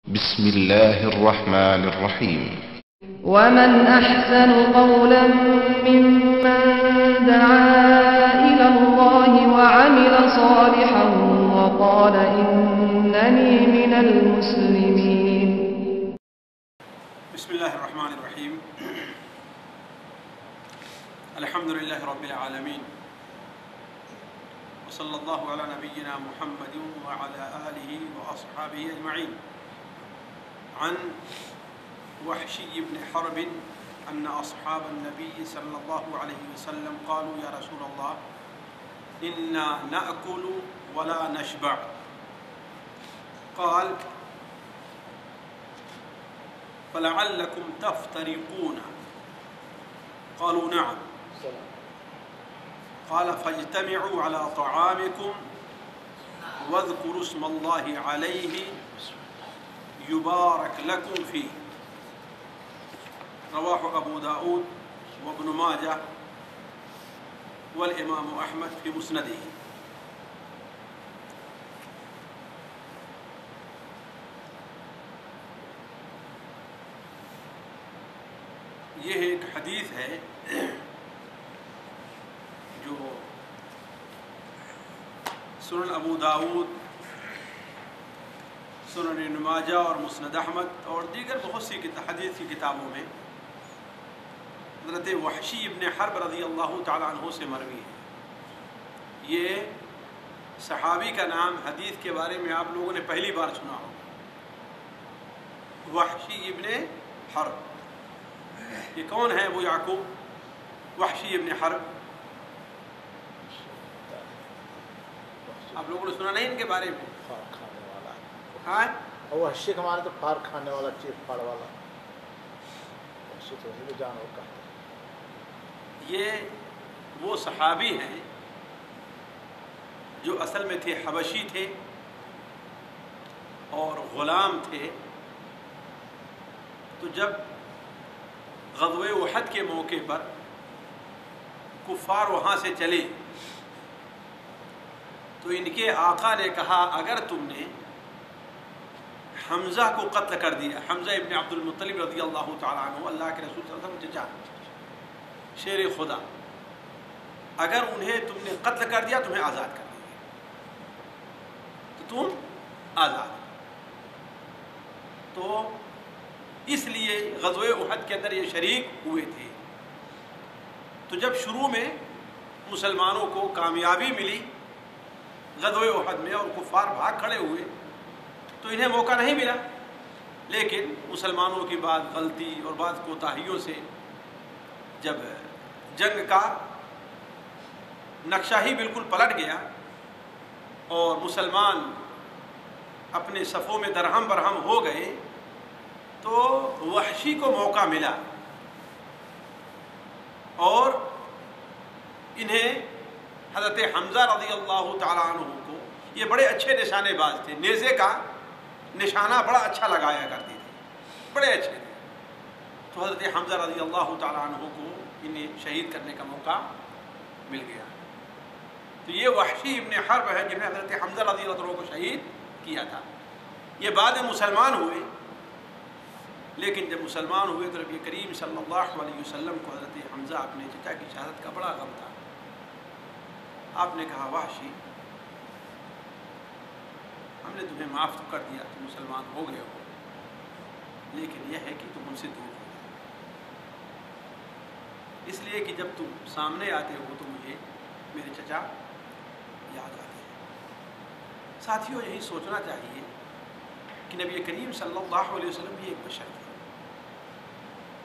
بسم الله الرحمن الرحيم. ومن أحسن قولا ممن دعا إلى الله وعمل صالحا وقال إنني من المسلمين. بسم الله الرحمن الرحيم. الحمد لله رب العالمين، وصلى الله على نبينا محمد وعلى آله وأصحابه أجمعين. عن وحشي بن حرب أن أصحاب النبي صلى الله عليه وسلم قالوا يا رسول الله إنا نأكل ولا نشبع. قال فلعلكم تفترقون. قالوا نعم. قال فاجتمعوا على طعامكم واذكروا اسم الله عليه يبارك لكم فيه. رواه أبو داود وابن ماجه والإمام أحمد في مسنده. یہ ایک حدیث ہے جو سنن ابو داود، سنن ابن ماجہ اور مسند احمد اور دیگر بہت سی حدیث کی کتابوں میں حضرت وحشی ابن حرب رضی اللہ تعالیٰ عنہ سے مروی ہے. یہ صحابی کا نام حدیث کے بارے میں آپ لوگوں نے پہلی بار سنا ہوگا، وحشی ابن حرب. یہ کون ہے؟ ابو یعقوب وحشی ابن حرب. آپ لوگوں نے سنا نہیں ان کے بارے میں؟ ہاں، وحشی کا معنی تو پھار کھانے والا، چیز پھاڑ والا. وحشی تو ہی جانور کا ہے. یہ وہ صحابی ہیں جو اصل میں تھے حبشی تھے اور غلام تھے. تو جب غزوہ احد کے موقع پر کفار وہاں سے چلے تو ان کے آقا نے کہا اگر تم نے حمزہ کو قتل کر دیا، حمزہ ابن عبد المطلب رضی اللہ تعالیٰ عنہ، اللہ کے رسول صلی اللہ علیہ وسلم چچا شیر خدا، اگر انہیں تم نے قتل کر دیا تمہیں آزاد کر دیں گے، تو تم آزاد. تو اس لیے غزوہ احد کے اندر یہ شریک ہوئے تھے. تو جب شروع میں مسلمانوں کو کامیابی ملی غزوہ احد میں اور کفار بھاگ کھڑے ہوئے تو انہیں موقع نہیں ملا، لیکن مسلمانوں کی بعض غلطی اور بعض کوتاہیوں سے جب جنگ کا نقشہ ہی بالکل پلٹ گیا اور مسلمان اپنے صفوں میں درہم برہم ہو گئے تو وحشی کو موقع ملا اور انہیں حضرت حمزہ رضی اللہ تعالیٰ عنہ کو، یہ بڑے اچھے نشانے باز تھے، نیزے کا نشانہ بڑا اچھا لگایا کرتے تھے، بڑے اچھے تھے. تو حضرت حمزہ رضی اللہ تعالیٰ عنہ کو انہیں شہید کرنے کا موقع مل گیا. تو یہ وحشی ابن حرب ہے جنہیں حضرت حمزہ رضی اللہ عنہ کو شہید کیا تھا. یہ بعد میں مسلمان ہوئے، لیکن جب مسلمان ہوئے تو نبی کریم صلی اللہ علیہ وسلم کو حضرت حمزہ اپنے چچا کی شہادت کا بڑا غم تھا. آپ نے کہا وحشی ہم نے تمہیں معاف تو کر دیا، تم مسلمان ہو گئے ہو، لیکن یہ ہے کہ تم ان سے دور ہو جاؤ، اس لیے کہ جب تم سامنے آتے ہو تو مجھے میرے چچا یاد آتے ہیں. ساتھیوں، یہی سوچنا چاہیے کہ نبی کریم صلی اللہ علیہ وسلم بھی ایک بشر تھے،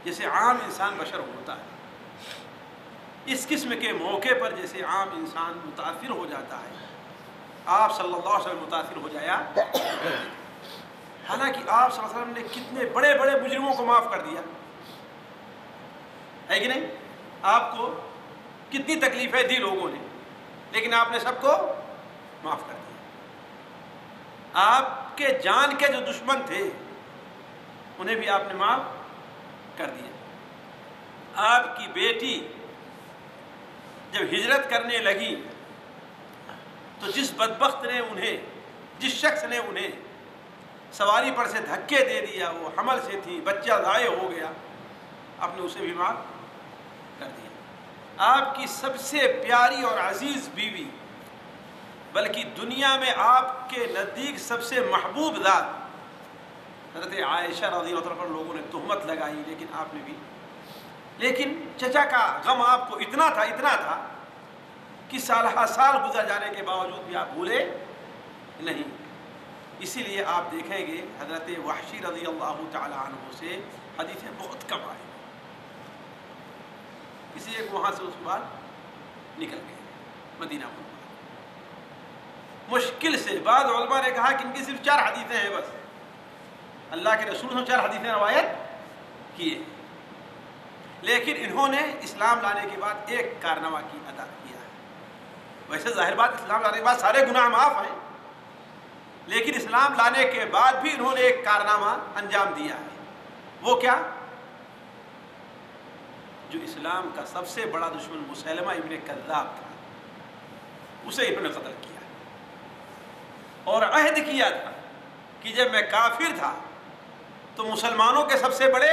جیسے عام انسان بشر ہوتا ہے. اس قسم کے موقع پر جیسے عام انسان متاثر ہو جاتا ہے، آپ صلی اللہ علیہ وسلم متاثر ہو جایا. حالانکہ آپ صلی اللہ علیہ وسلم نے کتنے بڑے بڑے مجرموں کو معاف کر دیا ہے کہ نہیں؟ آپ کو کتنی تکلیفیں دی لوگوں نے، لیکن آپ نے سب کو معاف کر دیا. آپ کے جان کے جو دشمن تھے انہیں بھی آپ نے معاف کر دیا. آپ کی بیٹی جب ہجرت کرنے لگی تو جس بدبخت نے انہیں، جس شخص نے انہیں سواری پر سے دھکے دے دیا، وہ حمل سے تھی، بچہ ضائع ہو گیا، آپ نے اسے بھی معاف کر دیا۔ آپ کی سب سے پیاری اور عزیز بیوی، بلکہ دنیا میں آپ کے نزدیک سب سے محبوب ذات حضرت عائشہ رضی اللہ عنہ پر لوگوں نے تہمت لگائی، لیکن چچا کا غم آپ کو اتنا تھا کہ سالہ سال گزر جانے کے باوجود بھی آپ بھولے نہیں۔ اسی لیے آپ دیکھیں گے حضرت وحشی رضی اللہ تعالی عنہ سے حدیثیں بہت کم آئی، اسی لیے وہاں سے اس کے بعد نکل گئے مدینہ میں۔ مشکل سے بعض علماء نے کہا کہ ان کی صرف 4 حدیثیں ہیں بس، اللہ کے رسول نے 4 حدیثیں روایت کیے، لیکن انہوں نے اسلام لانے کے بعد ایک کارنامہ کی ادا کیا ہے۔ ویسے ظاہر بات اسلام لانے کے بعد سارے گناہ معاف ہیں، لیکن اسلام لانے کے بعد بھی انہوں نے ایک کارنامہ انجام دیا ہے۔ وہ کیا؟ جو اسلام کا سب سے بڑا دشمن مسیلمہ ابن کذاب تھا، اسے انہوں نے قتل کیا اور عہد کیا تھا کہ جب میں کافر تھا تو مسلمانوں کے سب سے بڑے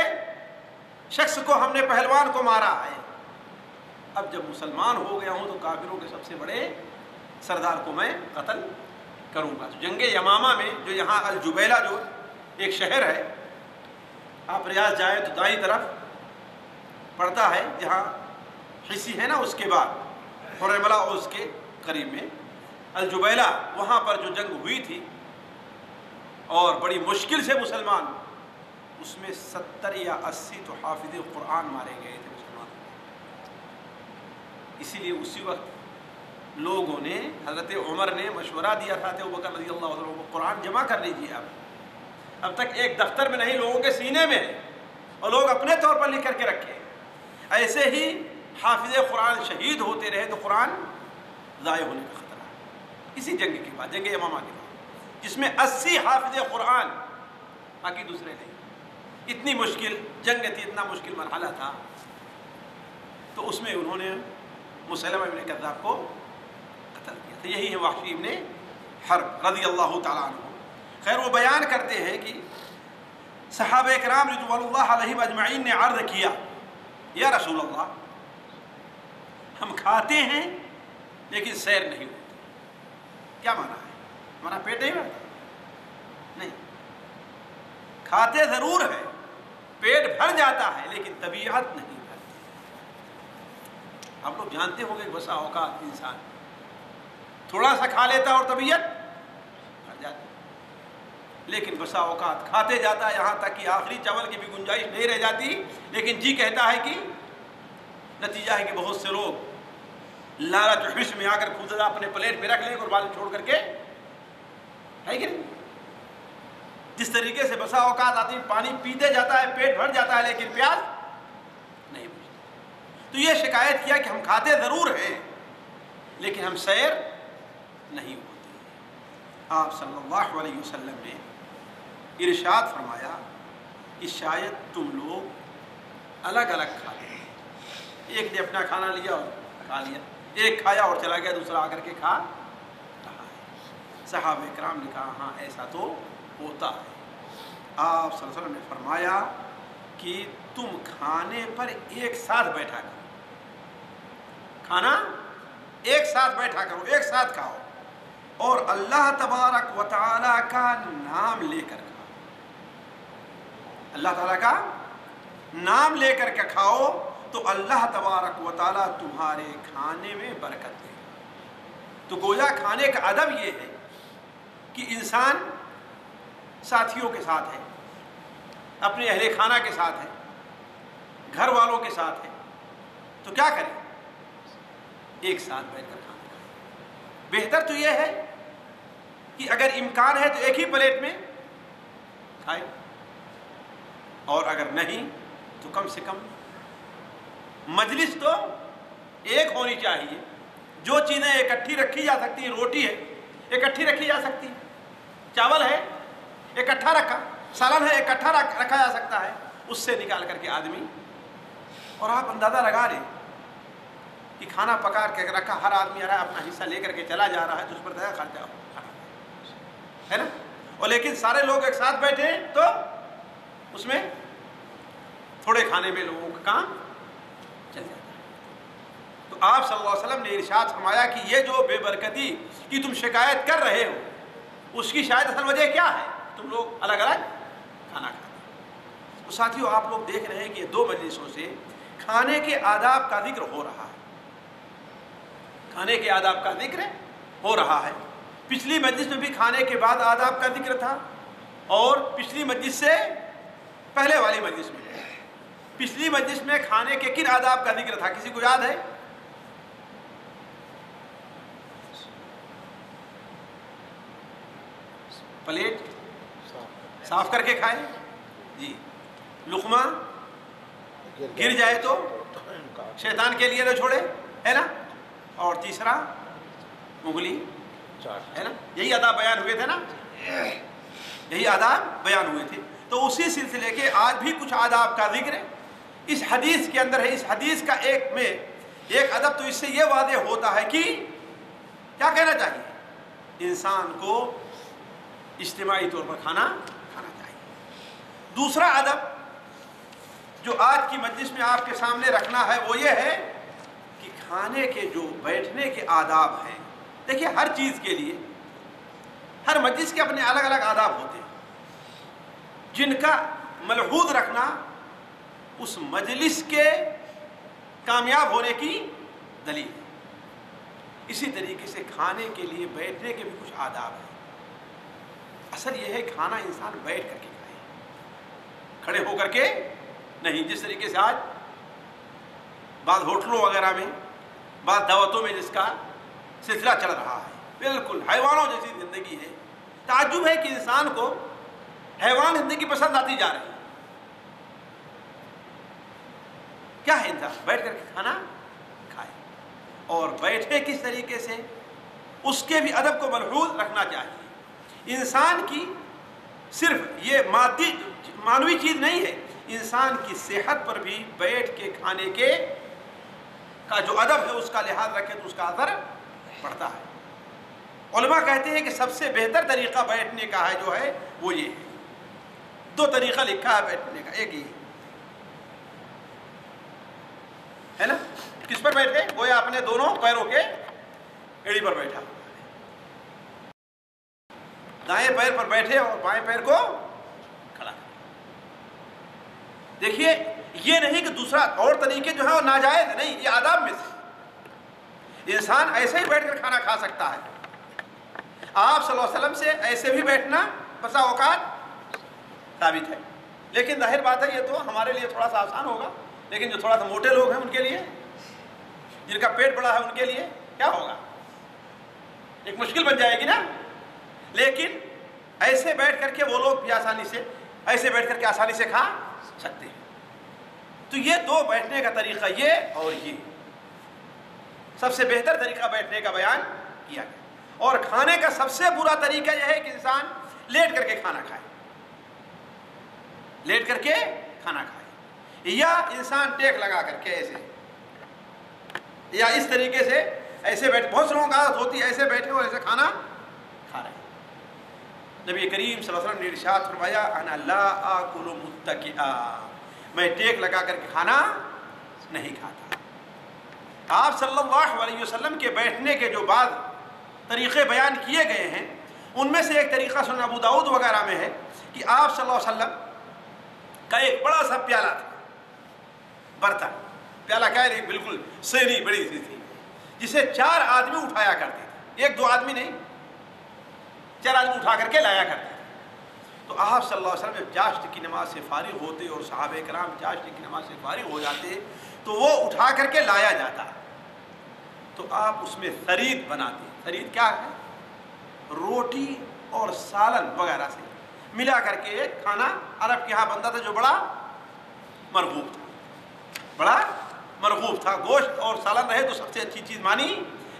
شخص کو ہم نے پہلوان کو مارا ہے، اب جب مسلمان ہو گیا ہوں تو کافروں کے سب سے بڑے سردار کو میں قتل کروں گا۔ تو جنگ یمامہ میں جو یہاں الجبیلہ جو ایک شہر ہے، آپ ریاض جائیں تو دائیں طرف پڑتا ہے، جہاں حسی ہے نا، اس کے بعد حرملہ اور اس کے قریب میں الجبیلہ، وہاں پر جو جنگ ہوئی تھی اور بڑی مشکل سے مسلمان، اس میں 70 یا 80 تو حافظ قرآن مارے گئے تھے مسلمان۔ اسی لیے اسی وقت لوگوں نے، حضرت عمر نے مشورہ دیا تھا کہ ابوبکر رضی اللہ عنہ کو قرآن جمع کر لیجیے آپ، اب تک ایک دفتر میں نہیں، لوگوں کے سینے میں ہے اور لوگ اپنے طور پر لکھ کر کے رکھے۔ ایسے ہی حافظ قرآن شہید ہوتے رہے تو قرآن ضائع ہونے کا خطرہ ہے۔ اسی جنگ کے بعد، جنگ یمامہ کے بعد، جس میں 80 حافظ قرآن، باقی دوسرے نہیں، اتنی مشکل جنگ تھی، اتنا مشکل مرحلہ تھا، تو اس میں انہوں نے مسیلمہ ابن کذاب کو قتل کیا تھا۔ یہی ہے وحشی ابن حرب رضی اللہ تعالیٰ عنہ۔ خیر، وہ بیان کرتے ہیں کہ صحابہ کرام رضوان اللہ علیہم اجمعین نے عرض کیا، یا رسول اللہ، ہم کھاتے ہیں لیکن سیر نہیں ہوتی۔ کیا معنی ہے؟ ہمارا پیٹ نہیں بھرتا؟ نہیں، کھاتے ضرور ہے، پیٹ بھر جاتا ہے، لیکن طبیعت نہیں بھرتی۔ آپ لوگ جانتے ہوں گے بسا اوقات انسان تھوڑا سا کھا لیتا اور طبیعت بھر جاتی، لیکن بسا اوقات کھاتے جاتا ہے یہاں تک کہ آخری چاول کی بھی گنجائش نہیں رہ جاتی، لیکن جی کہتا ہے کہ نتیجہ ہے کہ بہت سے لوگ لالچ و حرص میں آ کر خود اپنے پلیٹ میں رکھ لیں اور بعد چھوڑ کر کے، ہے کہ نہیں؟ جس طریقے سے بسا اوقات آدمی پانی پیتے جاتا ہے، پیٹ بھر جاتا ہے، لیکن پیاس نہیں بجھتی۔ تو یہ شکایت کیا کہ ہم کھاتے ضرور ہیں لیکن ہم سیر نہیں ہوتے۔ آپ صلی اللہ علیہ وسلم نے ارشاد فرمایا کہ شاید تم لوگ الگ الگ کھاتے ہیں، ایک نے اپنا کھانا لیا اور کھا لیا، ایک کھایا اور چلا گیا، دوسرا آ کر کے کھا رہا ہے۔ صحابہ کرام نے کہا ہاں ایسا تو ہوتا ہے۔ آپ صلی اللہ علیہ وسلم نے فرمایا کہ تم کھانے پر ایک ساتھ بیٹھا کرو، کھانا ایک ساتھ بیٹھا کرو، ایک ساتھ کھاؤ، اور اللہ تبارک و تعالیٰ کا نام لے کر کھاؤ، اللہ تعالیٰ کا نام لے کر کے کھاؤ تو اللہ تبارک و تعالیٰ تمہارے کھانے میں برکت دے گا۔ تو گویا کھانے کا ادب یہ ہے کہ انسان ساتھیوں کے ساتھ ہے، اپنے اہل خانہ کے ساتھ ہے، گھر والوں کے ساتھ ہے، تو کیا کرے؟ ایک ساتھ بیٹھ کر کھانا کھائے۔ بہتر تو یہ ہے کہ اگر امکان ہے تو ایک ہی پلیٹ میں کھائے، اور اگر نہیں تو کم سے کم مجلس تو ایک ہونی چاہیے۔ جو چیزیں اکٹھی رکھی جا سکتی ہیں، روٹی ہے اکٹھی رکھی جا سکتی ہے، چاول ہے اکٹھا رکھا، سالن ہے اکٹھا رکھا جا سکتا ہے، اس سے نکال کر کے آدمی، اور آپ اندازہ لگا لیں کہ کھانا پکا کے رکھا، ہر آدمی آ رہا ہے اپنا حصہ لے کر کے چلا جا رہا ہے، تو اس پر دیا خرچہ ہے نا، اور لیکن سارے لوگ ایک ساتھ بیٹھے تو اس میں تھوڑے کھانے میں لوگوں کا کام چل جاتا ہے۔ تو آپ صلی اللہ علیہ وسلم نے ارشاد فرمایا کہ یہ جو بے برکتی کی تم شکایت کر رہے ہو اس کی شاید اصل وجہ کیا ہے؟ تم لوگ الگ الگ کھانا کھاتے ہیں۔ تو ساتھیوں آپ لوگ دیکھ رہے ہیں کہ یہ دو مجلسوں سے کھانے کے آداب کا ذکر ہو رہا ہے، کھانے کے آداب کا ذکر ہو رہا ہے۔ پچھلی مجلس میں بھی کھانے کے بعد آداب کا ذکر تھا، اور پچھلی مجلس سے پہلے والی مجلس میں پچھلی مجلس میں کھانے کے کن آداب کا ذکر تھا؟ کسی کو یاد ہے؟ پلیٹ صاف کر کے کھائیں، جی، لقمہ گر جائے تو شیطان کے لیے نہ چھوڑے، ہے نا، اور تیسرا انگلی، ہے نا، یہی آداب بیان ہوئے تھے نا، یہی آداب بیان ہوئے تھے۔ تو اسی سلسلے کے آج بھی کچھ آداب کا ذکر اس حدیث کے اندر ہے۔ اس حدیث کا ایک ادب تو اس سے یہ واضح ہوتا ہے کہ کیا کہنا چاہیے؟ انسان کو اجتماعی طور پر کھانا چاہیے۔ دوسرا ادب جو آج کی مجلس میں آپ کے سامنے رکھنا ہے وہ یہ ہے کہ کھانے کے جو بیٹھنے کے آداب ہیں، دیکھیے ہر چیز کے لیے ہر مجلس کے اپنے الگ الگ آداب ہوتے ہیں جن کا ملحوظ رکھنا اس مجلس کے کامیاب ہونے کی دلیل ہے۔ اسی طریقے سے کھانے کے لیے بیٹھنے کے بھی کچھ آداب ہیں۔ اصل یہ ہے کھانا انسان بیٹھ کر کے کھائے، کھڑے ہو کر کے نہیں، جس طریقے سے آج بعض ہوٹلوں وغیرہ میں بعض دعوتوں میں جس کا سلسلہ چل رہا ہے، بالکل حیوانوں جیسی زندگی ہے۔ تعجب ہے کہ انسان کو حیوان زندگی پسند آتی جا رہی ہے۔ کیا ہے؟ انسان بیٹھ کر کے کھانا کھائے، اور بیٹھے کس طریقے سے اس کے بھی ادب کو ملحوظ رکھنا چاہیے۔ انسان کی صرف یہ معنوی چیز نہیں ہے، انسان کی صحت پر بھی بیٹھ کے کھانے کے کا جو ادب ہے اس کا لحاظ رکھے تو اس کا اثر پڑتا ہے۔ علماء کہتے ہیں کہ سب سے بہتر طریقہ بیٹھنے کا ہے جو ہے وہ یہ ہے، دو طریقہ لکھا ہے بیٹھنے کا، ایک یہ ہے نا، کس پر بیٹھے؟ گویا اپنے دونوں پیروں کے ایڑی پر بیٹھا، دائیں پیر پر بیٹھے اور بائیں پیر کو کھڑا۔ دیکھیے یہ نہیں کہ دوسرا اور طریقے جو ہے وہ ناجائز نہیں، یہ آداب میں سے انسان ایسے ہی بیٹھ کر کھانا کھا سکتا ہے۔ آپ صلی اللہ علیہ وسلم سے ایسے بھی بیٹھنا بسا اوقات ثابت ہے، لیکن ظاہر بات ہے یہ تو ہمارے لیے تھوڑا سا آسان ہوگا، لیکن جو تھوڑا سا موٹے لوگ ہیں ان کے لیے، جن کا پیٹ بڑا ہے ان کے لیے کیا ہوگا؟ ایک مشکل بن جائے گی نا۔ لیکن ایسے بیٹھ کر کے وہ لوگ بھی آسانی سے ایسے بیٹھ کر کے آسانی سے کھا سکتے ہیں۔ تو یہ دو بیٹھنے کا طریقہ، یہ اور یہ سب سے بہتر طریقہ بیٹھنے کا بیان کیا گیا۔ اور کھانے کا سب سے برا طریقہ یہ ہے کہ انسان لیٹ کر کے کھانا کھائے، لیٹ کر کے کھانا کھائے، یا انسان ٹیک لگا کر کے ایسے، یا اس طریقے سے ایسے بیٹھے۔ بہت سے لوگوں کی عادت ہوتی ہے ایسے بیٹھے اور ایسے کھانا کھا رہے ہیں۔ نبی کریم صلی اللہ علیہ وسلم نے ارشاد فرمایا انا لا آکل متکئا، میں ٹیک لگا کر کے کھانا نہیں کھاتا۔ آپ صلی اللہ علیہ وسلم کے بیٹھنے کے جو بعض طریقے بیان کیے گئے ہیں ان میں سے ایک طریقہ سنن ابو داؤد وغیرہ میں ہے کہ آپ صلی اللہ علیہ وسلم کا ایک بڑا سا پیالہ تھا، برتن، پیالہ کیا ہے، بالکل سینی بڑی سی تھی، جسے 4 آدمی اٹھایا کرتے تھے، 1 2 آدمی نہیں، 4 آدمی اٹھا کر کے لایا کرتے تھے۔ تو آپ صلی اللہ علیہ وسلم جب چاشت کی نماز سے فارغ ہوتے اور صحابہ کرام چاشت کی نماز سے فارغ ہو جاتے تو وہ اٹھا کر کے لایا جاتا، تو آپ اس میں ثرید بناتے۔ ثرید کیا ہے؟ روٹی اور سالن وغیرہ سے ملا کر کے ایک کھانا عرب کے ہاں بنتا تھا جو بڑا مرغوب تھا، بڑا مرغوب تھا۔ گوشت اور سالن رہے تو سب سے اچھی چیز مانی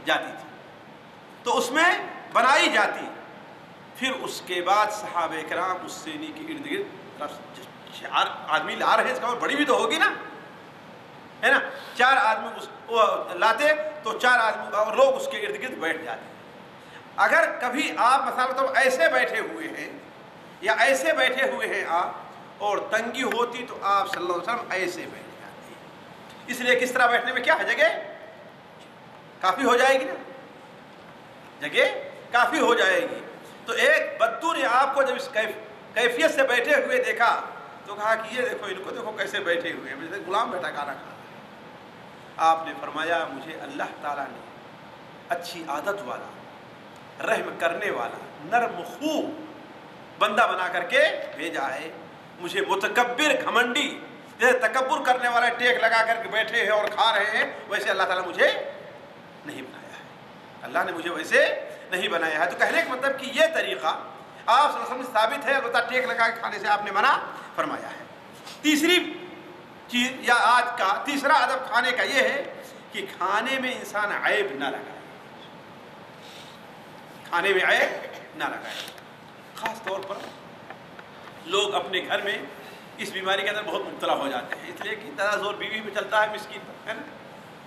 جاتی تھی، تو اس میں بنائی جاتی۔ پھر اس کے بعد صحابہ کرام اس سینی کے ارد گرد 4 آدمی لا رہے، اس کا بڑی بھی تو ہوگی نا، ہے نا، 4 آدمی اس لاتے تو 4 آدمی اور لوگ اس کے ارد گرد بیٹھ جاتے۔ اگر کبھی آپ مثلا تو ایسے بیٹھے ہوئے ہیں یا ایسے بیٹھے ہوئے ہیں آپ اور تنگی ہوتی تو آپ صلی اللہ علیہ وسلم ایسے بیٹھ جاتے ہیں. اس لیے کس طرح بیٹھنے میں کیا ہے, جگہ کافی ہو جائے گی نا, جگہ کافی ہو جائے گی. تو ایک بدو نے آپ کو جب اس کیفیت سے بیٹھے ہوئے دیکھا تو کہا کہ یہ دیکھو ان کو دیکھو کیسے بیٹھے ہوئے ہیں, جیسے غلام بیٹھا کھانا کھا رہا ہے. آپ نے فرمایا مجھے اللہ تعالیٰ نے اچھی عادت والا, رحم کرنے والا, نرم خو بندہ بنا کر کے بھیجا ہے. مجھے متکبر گھمنڈی جیسے تکبر کرنے والا ٹیک لگا کر کے بیٹھے ہیں اور کھا رہے ہیں, ویسے اللہ تعالیٰ مجھے نہیں بنایا ہے. اللہ نے مجھے ویسے نہیں بنایا ہے. تو کہنے کا مطلب کہ یہ طریقہ آپ صلی اللہ علیہ وسلم سے ثابت ہے, البتہ ٹیک لگا کے کھانے سے آپ نے منع فرمایا ہے. تیسری چیز یا آج کا تیسرا ادب کھانے کا یہ ہے کہ کھانے میں انسان عیب نہ لگائے, کھانے میں عیب نہ لگائے. خاص طور پر لوگ اپنے گھر میں اس بیماری کے اندر بہت مبتلا ہو جاتے ہیں, اس لیے کہ زیادہ زور بیوی میں چلتا ہے مسکین پر, ہے نا,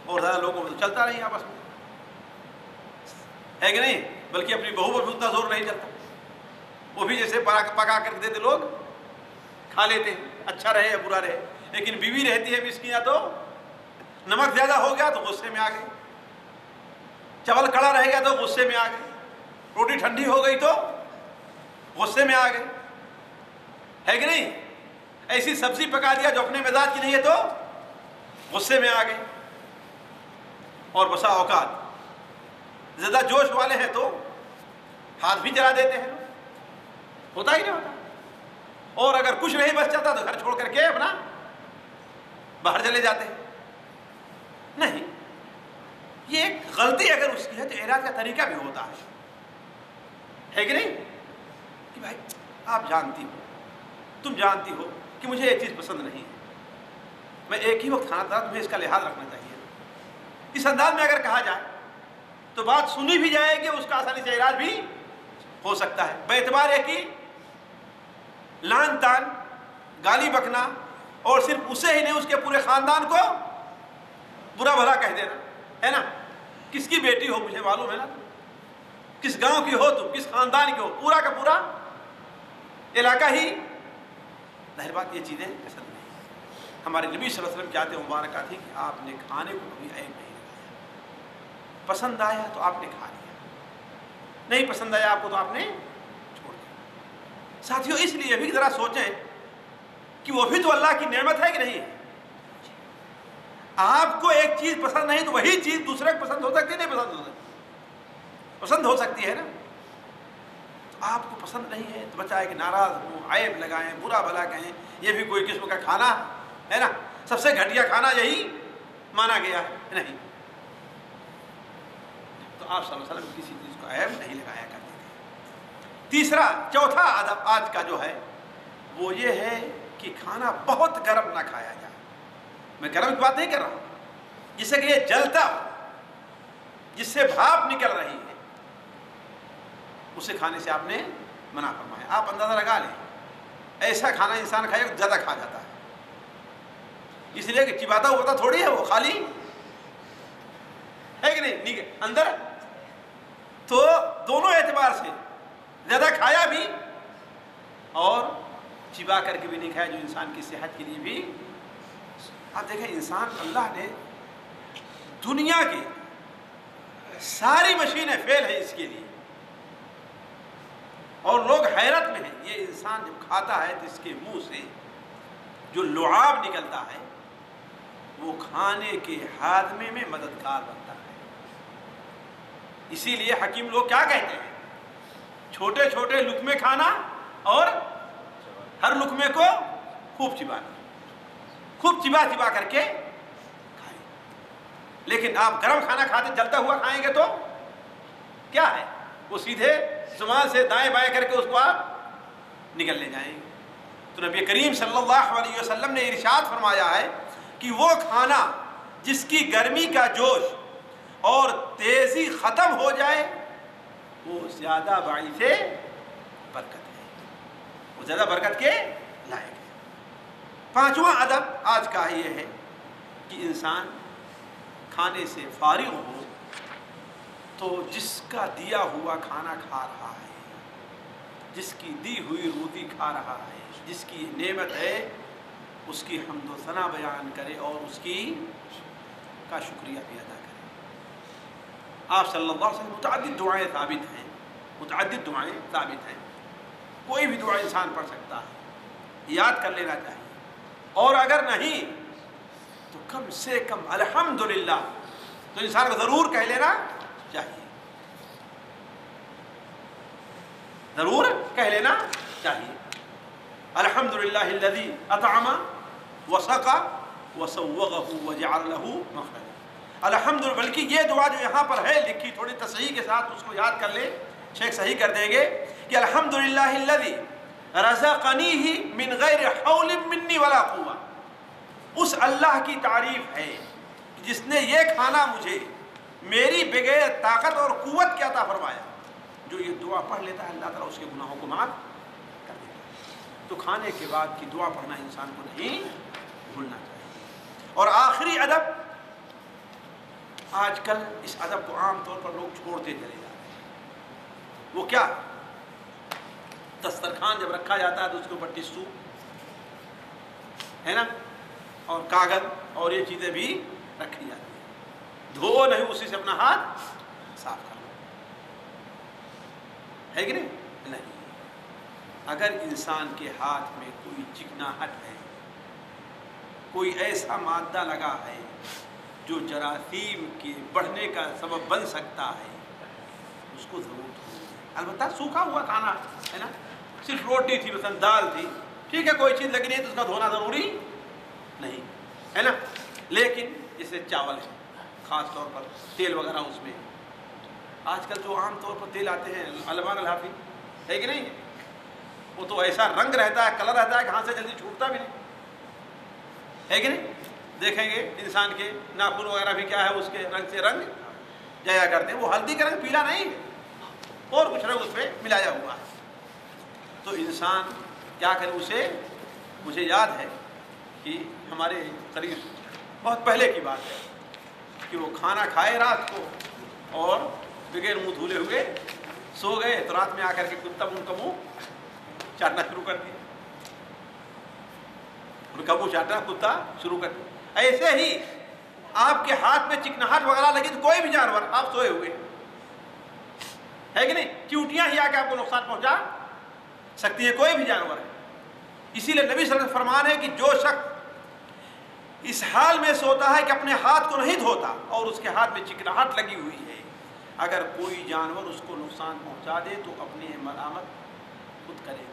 اور زیادہ لوگوں میں چلتا نہیں آپس میں, ہے کہ نہیں, بلکہ اپنی بہو پر بھی اتنا زور نہیں چلتا. وہ بھی جیسے پکا کر دیتے لوگ کھا لیتے ہیں, اچھا رہے یا برا رہے. لیکن بیوی رہتی ہے مسکینہ تو نمک زیادہ ہو گیا تو غصے میں آ گئی, چاول کڑا رہ گیا تو غصے میں آ گئی, روٹی ٹھنڈی ہو گئی تو غصے میں آ گئے, ہے کہ نہیں. ایسی سبزی پکا دیا جو اپنے مزاج کی نہیں ہے تو غصے میں آ گئے. اور بسا اوقات زیادہ جوش والے ہیں تو ہاتھ بھی جلا دیتے ہیں, ہوتا ہی نہیں ہوتا. اور اگر کچھ نہیں بچ جاتا تو گھر چھوڑ کر کے اپنا باہر چلے جاتے ہیں. نہیں, یہ ایک غلطی اگر اس کی ہے تو علاج کا طریقہ بھی ہوتا ہے کہ نہیں, کہ بھائی آپ جانتی ہو, تم جانتی ہو کہ مجھے یہ چیز پسند نہیں ہے, میں ایک ہی وقت کھانا تھا, تمہیں اس کا لحاظ رکھنا چاہیے. اس انداز میں اگر کہا جائے تو بات سنی بھی جائے گی, اس کا آسانی سے علاج بھی ہو سکتا ہے. بے اعتبار ہے کہ لان تان, گالی بکنا, اور صرف اسے ہی نہیں اس کے پورے خاندان کو برا بھلا کہہ دینا, ہے نا. کس کی بیٹی ہو مجھے معلوم ہے نا, کس گاؤں کی ہو تم, کس خاندان کی ہو, پورا کا پورا علاقہ ہی. ظاہر بات یہ چیزیں پسند نہیں. ہمارے نبی صلی اللہ علیہ وسلم کی مبارکہ تھی کہ آپ نے کھانے کو کبھی عیب نہیں لگایا. پسند آیا تو آپ نے کھا لیا, نہیں پسند آیا آپ کو تو آپ نے چھوڑ دیا. ساتھیوں اس لیے بھی ذرا سوچیں کہ وہ بھی تو اللہ کی نعمت ہے کہ نہیں ہے. آپ کو ایک چیز پسند نہیں تو وہی چیز دوسرے کو پسند ہو سکتی ہے, نہیں پسند ہو سکتی, پسند ہو سکتی ہے نا. تو آپ کو پسند نہیں ہے تو بچائے کہ ناراض ہوں, عیب لگائیں, برا بھلا کہیں, یہ بھی کوئی قسم کا کھانا ہے نا, سب سے گھٹیا کھانا یہی مانا گیا ہے, نہیں. تو آپ صلی اللہ علیہ وسلم کسی چیز کو عیب نہیں لگایا کرتے تھے. چوتھا ادب آج کا جو ہے وہ یہ ہے کہ کھانا بہت گرم نہ کھایا جائے. میں گرم کی بات نہیں کر رہا ہوں, جس سے کہ یہ جلتا ہو, جس سے بھاپ نکل رہی ہے, اسے کھانے سے آپ نے منع فرمایا. آپ اندازہ لگا لیں, ایسا کھانا انسان کھائے گا زیادہ کھا جاتا ہے, اس لیے کہ چباتا ہوتا تھوڑی ہے, وہ خالی ہے کہ نہیں اندر. تو دونوں اعتبار سے زیادہ کھایا بھی اور چبا کر کے بھی نہیں کھایا, جو انسان کی صحت کے لیے بھی. آپ دیکھیں انسان, اللہ نے دنیا کی ساری مشینیں فیل ہے اس کے لیے, اور لوگ حیرت میں ہیں. یہ انسان جب کھاتا ہے تو اس کے منہ سے جو لعاب نکلتا ہے وہ کھانے کے ہاضمے میں مددگار بنتا ہے. اسی لیے حکیم لوگ کیا کہتے ہیں, چھوٹے چھوٹے لقمے کھانا اور ہر لقمے کو خوب چبانا, خوب چبا چبا کر کے کھائیں. لیکن آپ گرم کھانا کھاتے جلتا ہوا کھائیں گے تو کیا ہے, وہ سیدھے زبان سے دائیں بائیں کر کے اس کو آپ نکل لے جائیں گے. تو نبی کریم صلی اللہ علیہ وسلم نے ارشاد فرمایا ہے کہ وہ کھانا جس کی گرمی کا جوش اور تیزی ختم ہو جائے وہ زیادہ باعث برکت ہے, وہ زیادہ برکت کے لائق ہے. پانچواں ادب آج کا یہ ہے کہ انسان کھانے سے فارغ ہو تو جس کا دیا ہوا کھانا کھا رہا ہے جس کی دی ہوئی روٹی کھا رہا ہے، جس کی نعمت ہے، اس کی حمد و ثنا بیان کرے اور اس کی کا شکریہ بھی ادا کرے۔ آپ صلی اللہ علیہ وسلم متعدد دعائیں ثابت ہیں، متعدد دعائیں ثابت ہیں، کوئی بھی دعا انسان پڑھ سکتا ہے، یاد کر لینا چاہیے، اور اگر نہیں تو کم سے کم الحمدللہ تو انسان کو ضرور کہہ لینا چاہیے، ضرور کہہ لینا چاہیے۔ الحمدللہ الذی اطعم وسقى وسوغه وجعل له مخرجا۔ الحمدللہ، بلکہ یہ دعا جو یہاں پر ہے لکھی، تھوڑی تصحیح کے ساتھ اس کو یاد کر لیں، شیخ صحیح کر دیں گے کہ الحمدللہ الذی رزقنیہ من غیر حول منی ولا قوہ، اس اللہ کی تعریف ہے جس نے یہ کھانا مجھے میری بغیر طاقت اور قوت کے عطا فرمایا۔ جو یہ دعا پڑھ لیتا ہے اللہ تعالیٰ اس کے گناہوں کو معاف کر دیتا ہے۔ تو کھانے کے بعد کی دعا پڑھنا انسان کو نہیں بھولنا چاہیے۔ اور آخری ادب، آج کل اس ادب کو عام طور پر لوگ چھوڑتے چلے جاتے ہیں۔ وہ کیا؟ دسترخوان جب رکھا جاتا ہے تو اس کے اوپر ٹشو ہے نا، اور کاغذ اور یہ چیزیں بھی رکھی جاتی ہیں، دھو نہیں اسی سے اپنا ہاتھ صاف کر لو، ہے کہ نہیں؟ اگر انسان کے ہاتھ میں کوئی چکناہٹ ہے، کوئی ایسا مادہ لگا ہے جو جراثیم کے بڑھنے کا سبب بن سکتا ہے، اس کو ضرور دھونا۔ البتہ سوکھا ہوا کھانا ہے نا، صرف روٹی تھی، مثلا دال تھی، ٹھیک ہے، کوئی چیز لگ رہی ہے تو اس کا دھونا ضروری نہیں ہے نا، لیکن جیسے چاول ہے، خاص طور پر تیل وغیرہ اس میں، آج کل جو عام طور پر تیل آتے ہیں الوان الحافی، ہے کہ نہیں، وہ تو ایسا رنگ رہتا ہے، کلر رہتا ہے کہ ہاتھ سے جلدی چھوٹتا بھی نہیں، ہے کہ نہیں؟ دیکھیں گے انسان کے ناخن وغیرہ بھی کیا ہے، اس کے رنگ سے رنگ جایا کرتے ہیں، وہ ہلدی کا رنگ پیلا نہیں ہے، اور کچھ رنگ اس پہ ملایا ہوا ہے۔ تو انسان کیا کرے؟ اسے مجھے یاد ہے کہ ہمارے قریب بہت پہلے کی بات ہے کہ وہ کھانا کھائے رات کو اور بغیر منہ دھولے ہوئے سو گئے، تو رات میں آ کر کے کتا ان کا منہ چاٹنا شروع کر دیا، ان کا منہ چاٹنا کتا شروع کر دیا۔ ایسے ہی آپ کے ہاتھ میں چکناہٹ وغیرہ لگی تو کوئی بھی جانور، آپ سوئے ہوئے ہے کہ نہیں، چیونٹیاں ہی آ کے آپ کو نقصان پہنچا سکتی ہے، کوئی بھی جانور ہے۔ اسی لیے نبی صلی اللہ علیہ وسلم فرمان ہے کہ جو شخص اس حال میں سوتا ہے کہ اپنے ہاتھ کو نہیں دھوتا اور اس کے ہاتھ میں چکناہٹ لگی ہوئی ہے، اگر کوئی جانور اس کو نقصان پہنچا دے تو اپنی ملامت خود کرے،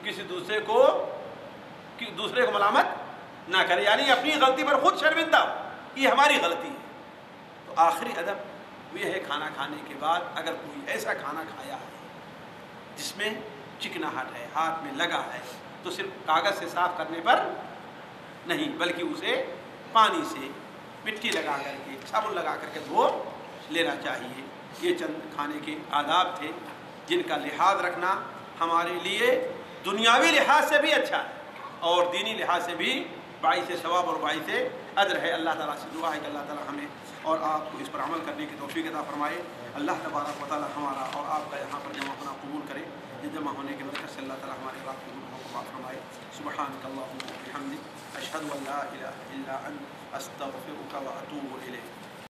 کسی دوسرے کو ملامت نہ کرے، یعنی اپنی غلطی پر خود شرمندہ ہو، یہ ہماری غلطی ہے۔ تو آخری ادب یہ ہے، کھانا کھانے کے بعد اگر کوئی ایسا کھانا کھایا ہے جس میں چکناہٹ ہے، ہاتھ میں لگا ہے، تو صرف کاغذ سے صاف کرنے پر نہیں، بلکہ اسے پانی سے مٹی لگا کر کے، صابن لگا کر کے دھو لینا چاہیے۔ یہ چند کھانے کے آداب تھے جن کا لحاظ رکھنا ہمارے لیے دنیاوی لحاظ سے بھی اچھا ہے اور دینی لحاظ سے بھی باعث ثواب اور باعث اجر ہے۔ اللہ تعالیٰ سے دعا ہے کہ اللہ تعالیٰ ہمیں اور آپ کو اس پر عمل کرنے کی توفیق عطا فرمائے۔ اللہ تبارک و تعالیٰ ہمارا اور آپ کا یہاں پر جمع ہونا قبول کرے، یہ جمع ہونے کی برکت سے اللہ تعالیٰ ہمارے رات کے گناہوں کو معاف فرمائے۔ سبحانک اللہم و بحمدک، اشہد ان لا الہ الا انت، استغفرک و اتوب الیک۔